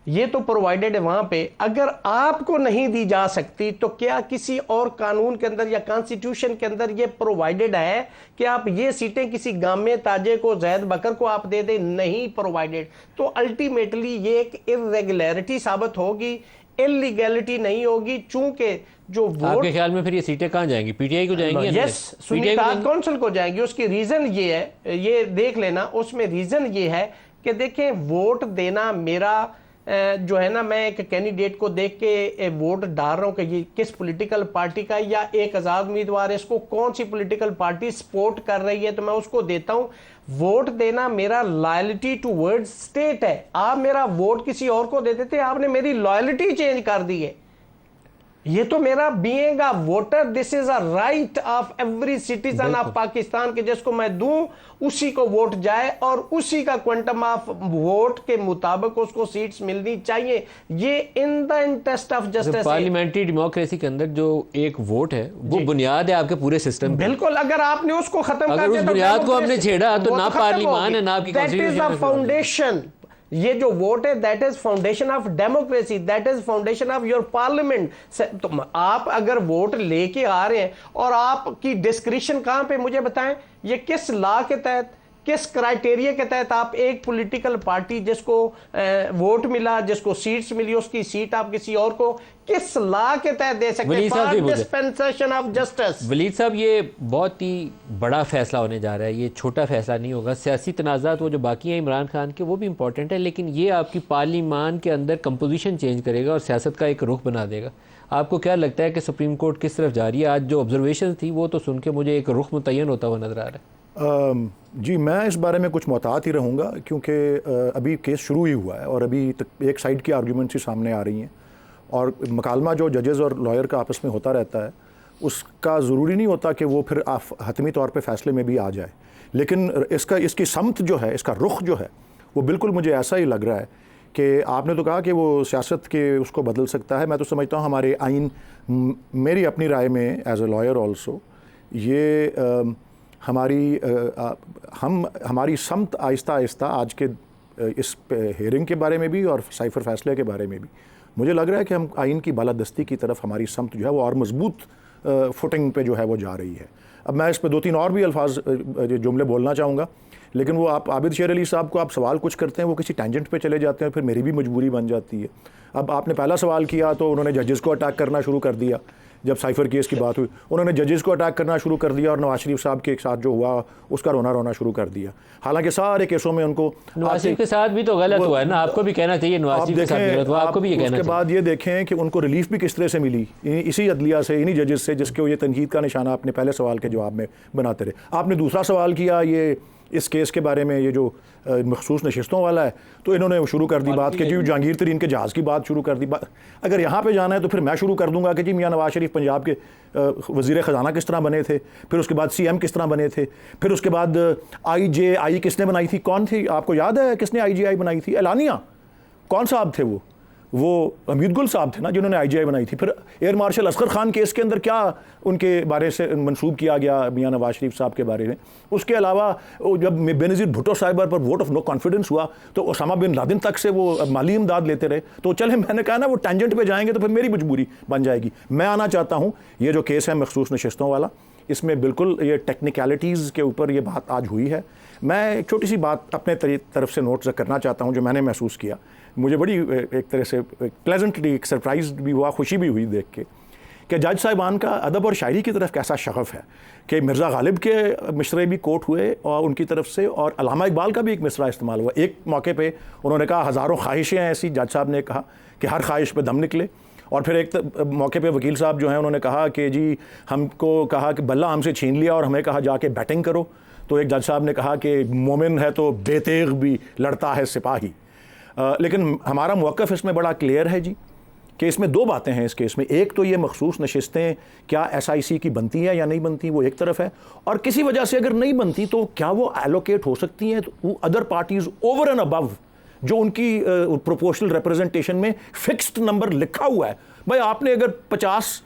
D: ये तो प्रोवाइडेड है वहां पे। अगर आपको नहीं दी जा सकती तो क्या किसी और कानून के अंदर या कॉन्स्टिट्यूशन के अंदर ये प्रोवाइडेड है कि आप ये सीटें किसी गामे ताजे को, जैद बकर को आप दे दें? नहीं प्रोवाइडेड। तो अल्टीमेटली ये एक इर्रेगुलरिटी साबित होगी, इलीगैलिटी नहीं होगी। चूंकि जो वोट,
A: आपके ख्याल में फिर ये सीटें कहाँ जाएंगी? पीटीआई को जाएंगी?
D: यस, सुन्नी इत्तेहाद काउंसिल को जाएंगी। उसकी रीजन ये है, ये देख लेना, उसमें रीजन ये है कि देखें वोट देना मेरा जो है ना, मैं एक कैंडिडेट को देख के वोट डाल रहा हूं कि ये किस पॉलिटिकल पार्टी का या एक आज़ाद उम्मीदवार है, इसको कौन सी पॉलिटिकल पार्टी सपोर्ट कर रही है तो मैं उसको देता हूं। वोट देना मेरा लॉयल्टी टुवर्ड्स स्टेट है। आप मेरा वोट किसी और को दे देते, आपने मेरी लॉयल्टी चेंज कर दी है। ये तो मेरा being a voter, this is a right of every citizen of Pakistan के जिसको मैं दूं उसी को वोट जाए और उसी का क्वांटम ऑफ वोट के मुताबिक उसको सीट्स मिलनी चाहिए। ये in the interest of justice.
A: Parliamentary democracy के अंदर जो एक वोट है वो बुनियाद है आपके पूरे सिस्टम।
D: बिल्कुल, अगर आपने उसको खत्म कर दिया,
A: उस बुनियाद को हमने छेड़ा तो ना पार्लियामान है ना आपकी
D: कॉन्स्टिट्यूशन। फाउंडेशन, ये जो वोट है that is foundation of democracy, that is foundation of your parliament. तो आप अगर वोट लेके आ रहे हैं और आपकी डिस्क्रिप्शन कहां पे, मुझे बताएं ये किस लॉ के तहत, किस क्राइटेरिया के तहत आप एक पॉलिटिकल पार्टी जिसको वोट मिला, जिसको सीट्स मिली, उसकी सीट आप किसी और को किस लॉ के तहत दे सकते हैं? Dispensation of justice.
A: वलीद साहब, ये बहुत ही बड़ा फैसला होने जा रहा है, ये छोटा फैसला नहीं होगा। सियासी तनाज़ात वो जो बाकी हैं इमरान खान के, वो भी इंपॉर्टेंट है, लेकिन ये आपकी पार्लिमान के अंदर कंपोजिशन चेंज करेगा और सियासत का एक रुख बना देगा। आपको क्या लगता है कि सुप्रीम कोर्ट किस तरफ जा रही है? आज जो ऑब्जर्वेशन थी वो तो सुन के मुझे एक रुख मुतय्यन होता हुआ नजर आ रहा है।
G: जी, मैं इस बारे में कुछ मोहतात ही रहूँगा, क्योंकि अभी केस शुरू ही हुआ है और अभी तक एक साइड की आर्ग्यूमेंट्स ही सामने आ रही हैं और मकालमा जो जजेस और लॉयर का आपस में होता रहता है उसका ज़रूरी नहीं होता कि वो फिर हतमी तौर पे फ़ैसले में भी आ जाए। लेकिन इसकी समत जो है, इसका रुख जो है, वो बिल्कुल मुझे ऐसा ही लग रहा है कि आपने तो कहा कि वो सियासत के उसको बदल सकता है। मैं तो समझता हूँ हमारे आइन, मेरी अपनी राय में एज ए लॉयर ऑल्सो, ये हमारी समत आहिस्ता आहिस्ता आज के इस हेयरिंग के बारे में भी और साइफर फैसले के बारे में भी मुझे लग रहा है कि हम आइन की बालादस्ती की तरफ हमारी समत जो है वो और मजबूत फुटिंग पे जो है वो जा रही है। अब मैं इस पर 2-3 और भी अल्फाज जुमले बोलना चाहूँगा, लेकिन वो आप आबिद शेर अली साहब को आप सवाल कुछ करते हैं, वो किसी टेंजेंट पे चले जाते हैं, फिर मेरी भी मजबूरी बन जाती है। अब आपने पहला सवाल किया तो उन्होंने जजेस को अटैक करना शुरू कर दिया। जब साइफर केस की बात हुई उन्होंने जजेस को अटैक करना शुरू कर दिया और नवाज शरीफ साहब के साथ जो हुआ उसका रोना शुरू कर दिया। हालांकि सारे केसों में उनको
A: नवाज शरीफ के साथ भी तो गलत हुआ है ना, आपको भी कहना चाहिए नवाज शरीफ के साथ गलत हुआ, आपको भी ये कहना चाहिए।
G: उसके बाद ये देखें कि उनको रिलीफ भी किस तरह से मिली, इसी अदलिया से, इन्हीं जजेस से, जिसके ये तनकीद का निशाना अपने पहले सवाल के जवाब में बनाते रहे। आपने दूसरा सवाल किया ये इस केस के बारे में, ये जो मखसूस नशिस्तों वाला है, तो इन्होंने शुरू कर दी बात कि जी जहांगीर तरीन के जहाज़ की बात शुरू कर दी। अगर यहाँ पे जाना है तो फिर मैं शुरू कर दूंगा कि जी मियां नवाज शरीफ पंजाब के वज़ीर ख़जाना किस तरह बने थे, फिर उसके बाद CM किस तरह बने थे, फिर उसके बाद IJI किसने बनाई थी, कौन थी, आपको याद है किसने IJI बनाई थी? एलानिया। कौन साहब थे वो हमीद गुल साहब थे ना जिन्होंने IJI बनाई थी। फिर air marshal Asghar Khan case के अंदर क्या उनके बारे से मंसूब किया गया मियां नवाज शरीफ साहब के बारे में। उसके अलावा जब बेनज़ीर भुट्टो साहिबा पर वोट ऑफ नो कॉन्फिडेंस हुआ तो ओसामा बिन लादेन तक से वो माली इमदाद लेते रहे। तो चले, मैंने कहा ना वो टेंजेंट पे जाएंगे तो फिर मेरी मजबूरी बन जाएगी। मैं आना चाहता हूँ ये जो केस है मखसूस नशिस्तों वाला, इसमें बिल्कुल ये टेक्निकलिटीज़ के ऊपर ये बात आज हुई है। मैं एक छोटी सी बात अपने तरफ से नोट करना चाहता हूँ जो मैंने महसूस किया। मुझे बड़ी एक तरह से प्लेजेंटली एक सरप्राइज भी हुआ, खुशी भी हुई देख के कि जज साहिबान का अदब और शायरी की तरफ कैसा शगफ़ है कि मिर्ज़ा गालिब के मिसरे भी कोट हुए और उनकी तरफ से, और अल्लामा इकबाल का भी एक मिसरा इस्तेमाल हुआ। एक मौके पे उन्होंने कहा हज़ारों ख्वाहिशें ऐसी, जज साहब ने कहा कि हर ख्वाहिश पे दम निकले। और फिर एक मौके पे वकील साहब जो हैं उन्होंने कहा कि जी हमको कहा कि बल्ला हमसे छीन लिया और हमें कहा जाके बैटिंग करो। तो एक जज साहब ने कहा कि मोमिन है तो बेतेग भी लड़ता है सिपाही। लेकिन हमारा मौक़िफ़ इसमें बड़ा क्लियर है जी कि इसमें 2 बातें हैं इस केस में। एक तो ये मखसूस नशिस्तें क्या SIC की बनती हैं या नहीं बनती, वो एक तरफ है, और किसी वजह से अगर नहीं बनती तो क्या वो एलोकेट हो सकती हैं तो other parties over and above जो उनकी प्रोपोर्शनल रिप्रेजेंटेशन में फिक्स्ड नंबर लिखा हुआ है। भाई आपने अगर 50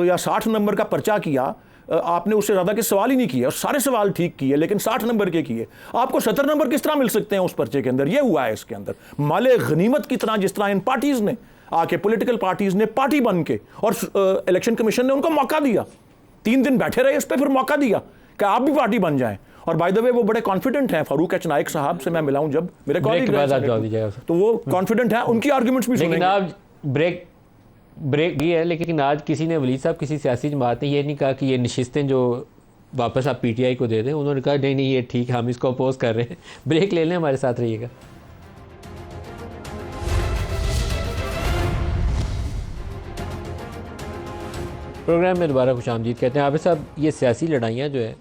G: या 60 नंबर का पर्चा किया, आपने उससे ज़्यादा के सवाल ही नहीं किए और सारे सवाल ठीक किए लेकिन 60 नंबर के किए, आपको 70 नंबर किस तरह मिल सकते हैं उस पर्चे के अंदर? ये हुआ है इसके अंदर माले गनीमत की तरह, जिस तरह इन पार्टीज़ ने आके, पॉलिटिकल पार्टीज़ ने पार्टी बन के, और इलेक्शन कमीशन ने उनको मौका दिया, 3 दिन बैठे रहे इस पर, फिर मौका दिया कि आप भी पार्टी बन जाएं। और बाय द वे वो बड़े कॉन्फिडेंट हैं। फारूक एच नाइक साहब से मैं मिला हूं जब, मेरे कॉलीग, तो वो कॉन्फिडेंट है, उनकी आर्ग्यूमेंट्स भी सुनेंगे।
A: ब्रेक भी है, लेकिन आज किसी ने, वलीद साहब, किसी सियासी जमात ने ये नहीं कहा कि ये नशिस्तें जो वापस आप PTI को दे दें। उन्होंने कहा नहीं ये ठीक है, हम इसको अपोज कर रहे हैं। ब्रेक ले लें, हमारे साथ रहिएगा। प्रोग्राम में दोबारा खुशामदीद कहते हैं। आबिद साहब, ये सियासी लड़ाइयाँ जो है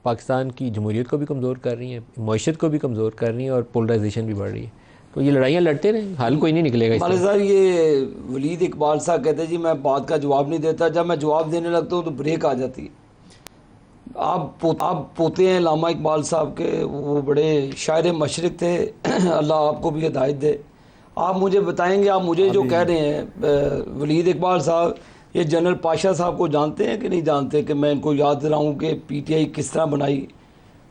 A: पाकिस्तान की जमहूरियत को भी कमज़ोर कर रही हैं, मईशत को भी कमज़ोर कर रही हैं और पोलराइजेशन भी बढ़ रही है। तो ये लड़ाइयाँ लड़ते रहें, हल कोई नहीं निकलेगा।
F: सर ये वलीद इकबाल साहब कहते हैं जी मैं बात का जवाब नहीं देता, जब मैं जवाब देने लगता हूँ तो ब्रेक आ जाती है। आप पोते हैं अल्लामा इकबाल साहब के, वो बड़े शायर मशरिक थे, अल्लाह आपको भी हिदायत दे। आप मुझे बताएंगे, आप मुझे जो कह रहे हैं वलीद इकबाल साहब, ये जनरल पाशा साहब को जानते हैं कि नहीं जानते कि मैं इनको याद दिलाऊँ कि PTI किस तरह बनाई।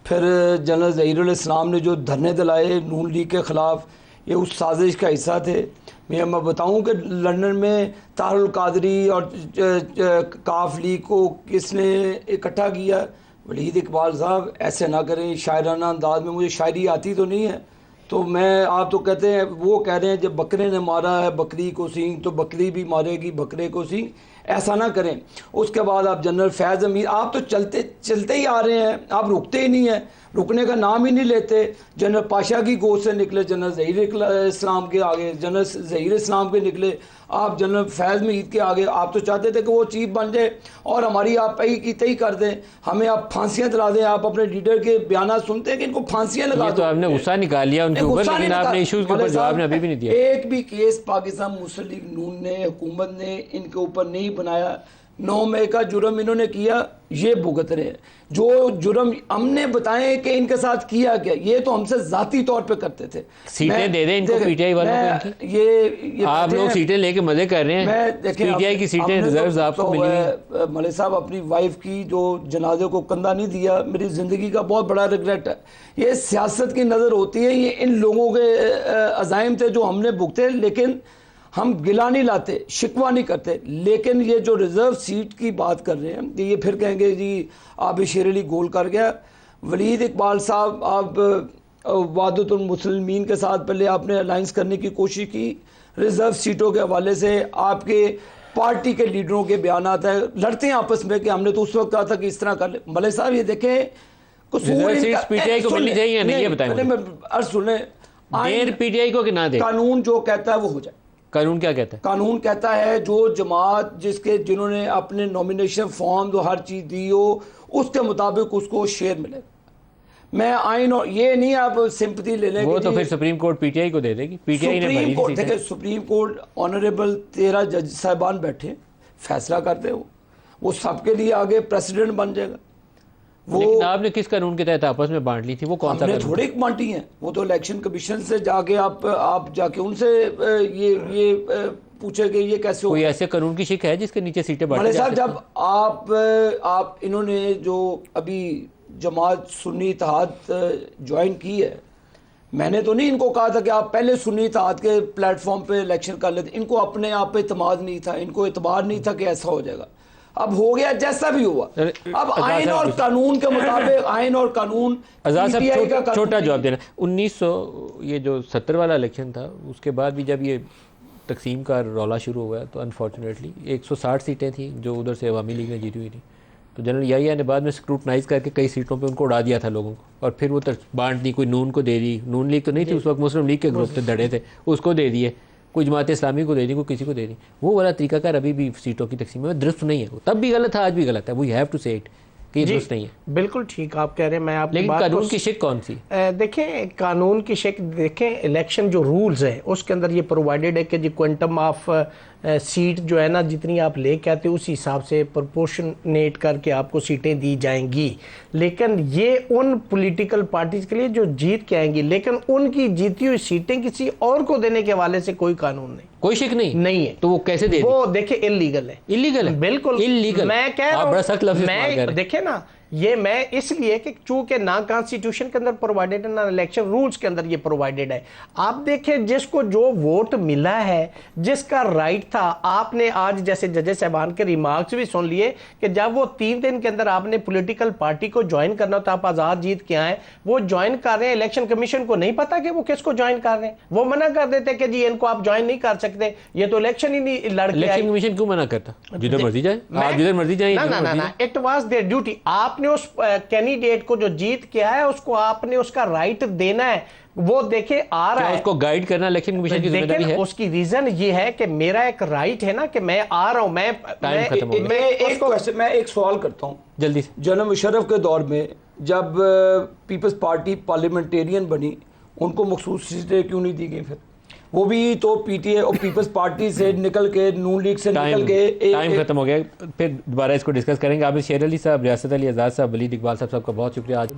F: फिर जनरल ज़हीरुल इस्लाम ने जो धरने दिलाए नून लीग के ख़िलाफ़, ये उस साजिश का हिस्सा थे। मैं बताऊं कि लंदन में तारुल कादरी और काफ लीग को किसने इकट्ठा किया, वलीद इकबाल साहब ऐसे ना करें, शायराना अंदाज में, मुझे शायरी आती तो नहीं है, तो मैं, आप तो कहते हैं, वो कह रहे हैं जब बकरे ने मारा है बकरी को सींग तो बकरी भी मारेगी बकरे को सींग, ऐसा ना करें। उसके बाद आप जनरल फैज़ अमीर, आप तो चलते ही आ रहे हैं, आप रुकते ही नहीं हैं, रुकने का नाम ही नहीं लेते। जनरल पाशा की गोद से निकले, जनरल ज़हीर इस्लाम के आगे, जनरल ज़हीर इस्लाम के निकले, आप जनरल फैज़ मीर के आगे। आप तो चाहते थे कि वो चीफ बन जाए और हमारी आप पही की तही कर दें, हमें आप फांसियाँ दिला दें। आप अपने लीडर के बयान सुनते हैं कि इनको फांसियाँ लगा दो।
A: तो आपने गुस्सा निकाल लिया उनके ऊपर, लेकिन आपने इश्यूज के ऊपर जवाब अभी भी नहीं दिया।
F: एक भी केस पाकिस्तान मुस्लिम लीग नून ने, हुकूमत ने इनके ऊपर नहीं बनाया। 9 मई का जुर्म इन्होंने किया, ये भुगत रहे हैं। जो जुर्म हमने बताए कि इनके साथ किया क्या, ये तो हमसे जाती तौर पे करते थे।
A: सीटें दे दें इनको पीटीआई वालों को इनकी।
F: ये
A: आप लोग सीटें लेके मजे कर रहे हैं, पीटीआई की सीटें रिजर्व आपको मिली हैं।
F: मलिक साहब, अपनी वाइफ की जो जनाजे को कंधा नहीं दिया, मेरी ज़िंदगी का बहुत बड़ा रिग्रेट है। ये सियासत की नज़र होती है, ये इन लोगों के अज़ाइम थे जो हमने भुगते, लेकिन हम गिला नहीं लाते, शिकवा नहीं करते। लेकिन ये जो रिज़र्व सीट की बात कर रहे हैं, ये फिर कहेंगे जी आबिद शेर अली गोल कर गया। वलीद इकबाल साहब, आप वादतुल मुस्लिमीन के साथ पहले आपने अलाइंस करने की कोशिश की, रिज़र्व सीटों के हवाले से आपके पार्टी के लीडरों के बयान आता है, लड़ते हैं आपस में कि हमने तो उस वक्त कहा था कि इस तरह कर ले। मलिक साहब, ये देखें,
A: पीटीआई को मिलनी चाहिए नहीं, ये बताएं।
F: सुने,
A: पीटीआई को कि ना दे,
F: कानून जो कहता है वो हो जाए।
A: कानून क्या कहता है?
F: कानून कहता है जो जमात जिन्होंने अपने नॉमिनेशन फॉर्म जो हर चीज़ दी हो उसके मुताबिक उसको शेयर मिले। मैं आइन और ये नहीं आप सिंपैथी ले लेंगे,
A: वो तो फिर सुप्रीम कोर्ट पीटीआई को दे देगी। पीटीआई ने भरी थी सीटें।
F: सुप्रीम कोर्ट ऑनरेबल 13 जज साहिबान बैठे फैसला करते हो, वो सबके लिए आगे प्रेसिडेंट बन जाएगा। वो
A: लेकिन आपने किस कानून के तहत आपस में बांट ली थी? वो कौन सा कानून?
F: थोड़ी बांटी हैं, वो तो इलेक्शन कमीशन से जाके आप जाके उनसे ये पूछे कि ये कैसे हो।
A: कोई ऐसे कानून की शिक है जिसके नीचे सीटें बांटी
F: साहब, जब आप इन्होंने जो अभी जमात सुन्नी इत्तेहाद ज्वाइन की है, मैंने तो नहीं इनको कहा था कि आप पहले सुन्नी इत्तेहाद के प्लेटफॉर्म पे इलेक्शन कर लेते। इनको अपने आप पे इत्मीनान नहीं था, इनको एतबार नहीं था कि ऐसा हो जाएगा। अब हो गया जैसा भी हुआ। अब आइन और कानून के मुताबिक, आइन और कानून,
A: छोटा जवाब देना। 1900 ये जो 70 वाला इलेक्शन था, उसके बाद भी जब ये तकसीम का रौला शुरू हुआ तो अनफॉर्चुनेटली 160 सीटें थी जो उधर से अवामी लीग ने जीती हुई थी। तो जनरल याहिया ने बाद में स्क्रूटनाइज करके कई सीटों पे उनको उड़ा दिया था लोगों को, और फिर वो बांट दी। कोई नून को दे दी, नून लीग तो नहीं थी उस वक्त, मुस्लिम लीग के ग्रुप थे, धड़े थे, उसको दे दिए। कोई जमात इस्लामी को दे दी, कोई किसी को दे दी। वो वाला तरीकाकार अभी भी सीटों की तकसीम में दुरुस्त नहीं है। वो तब भी गलत था, आज भी गलत है। वी हैव टू से इट कि दुरुस्त नहीं है।
D: बिल्कुल ठीक आप कह रहे हैं। मैं आपकी
A: लेकिन कानून की शिक कौन सी?
D: देखें, कानून की शिक देखें, इलेक्शन जो रूल्स है उसके अंदर ये प्रोवाइडेड है कि जी क्वांटम ऑफ सीट जो है ना, जितनी आप ले के आते उस हिसाब से प्रोपोर्शनेट करके आपको सीटें दी जाएंगी। लेकिन ये उन पॉलिटिकल पार्टीज के लिए जो जीत के आएंगी, लेकिन उनकी जीती हुई सीटें किसी और को देने के हवाले से कोई कानून नहीं,
A: कोई शिक नहीं
D: है।
A: तो वो कैसे दे?
D: वो देखिए इल्लीगल है।
A: इल्लीगल है,
D: बिल्कुल
A: इल्लीगल।
D: मैं कह रहा हूं,
A: मैं
D: देखे ना, ये मैं इसलिए कि चूंकि ना कॉन्स्टिट्यूशन के अंदर प्रोवाइडेड है, ना इलेक्शन रूल्स के अंदर ये प्रोवाइडेड है। आप देखें, जिसको जो वोट मिला है, जिसका राइट था, आपने आज जैसे जजेस साहबान के रिमार्क्स भी सुन लिए कि जब वो 3 दिन के अंदर आपने पॉलिटिकल पार्टी को ज्वाइन करना था, आप आजाद जीत के आए, वो ज्वाइन कर रहे हैं। इलेक्शन कमीशन को नहीं पता कि वो किसको ज्वाइन कर रहे हैं, वो मना कर देते कि जी इनको आप ज्वाइन नहीं कर सकते, ये तो इलेक्शन ही नहीं लड़ के।
A: इलेक्शन कमीशन क्यों मना करता? जिधर मर्जी जाए, आप जिधर मर्जी जाए।
D: ना, इट वाज देयर ड्यूटी। आपने उस कैंडिडेट को जो जीत के आया उसको आपने उसका राइट देना है। वो देखे आ रहा है,
A: उसको गाइड करना इलेक्शन कमीशन की जिम्मेदारी है।
D: उसकी रीजन ये है कि मेरा एक राइट है ना कि मैं आ रहा हूं।
F: मैं एक सवाल करता हूं
A: जल्दी से।
F: जनरल मुशर्रफ के दौर में जब पीपल्स पार्टी पार्लियामेंटेरियन बनी, उनको मखसूस सीटें क्यों नहीं दी गई? फिर वो भी तो पीटीआई और पीपल्स पार्टी से निकल के, नून लीग से निकल के
A: टाइम खत्म हो गया। फिर दोबारा इसको डिस्कस करेंगे। आप शेर अली साहब, रियासत अली आज़ाद साहब, वलीद इकबाल साहब, सबका बहुत शुक्रिया। आज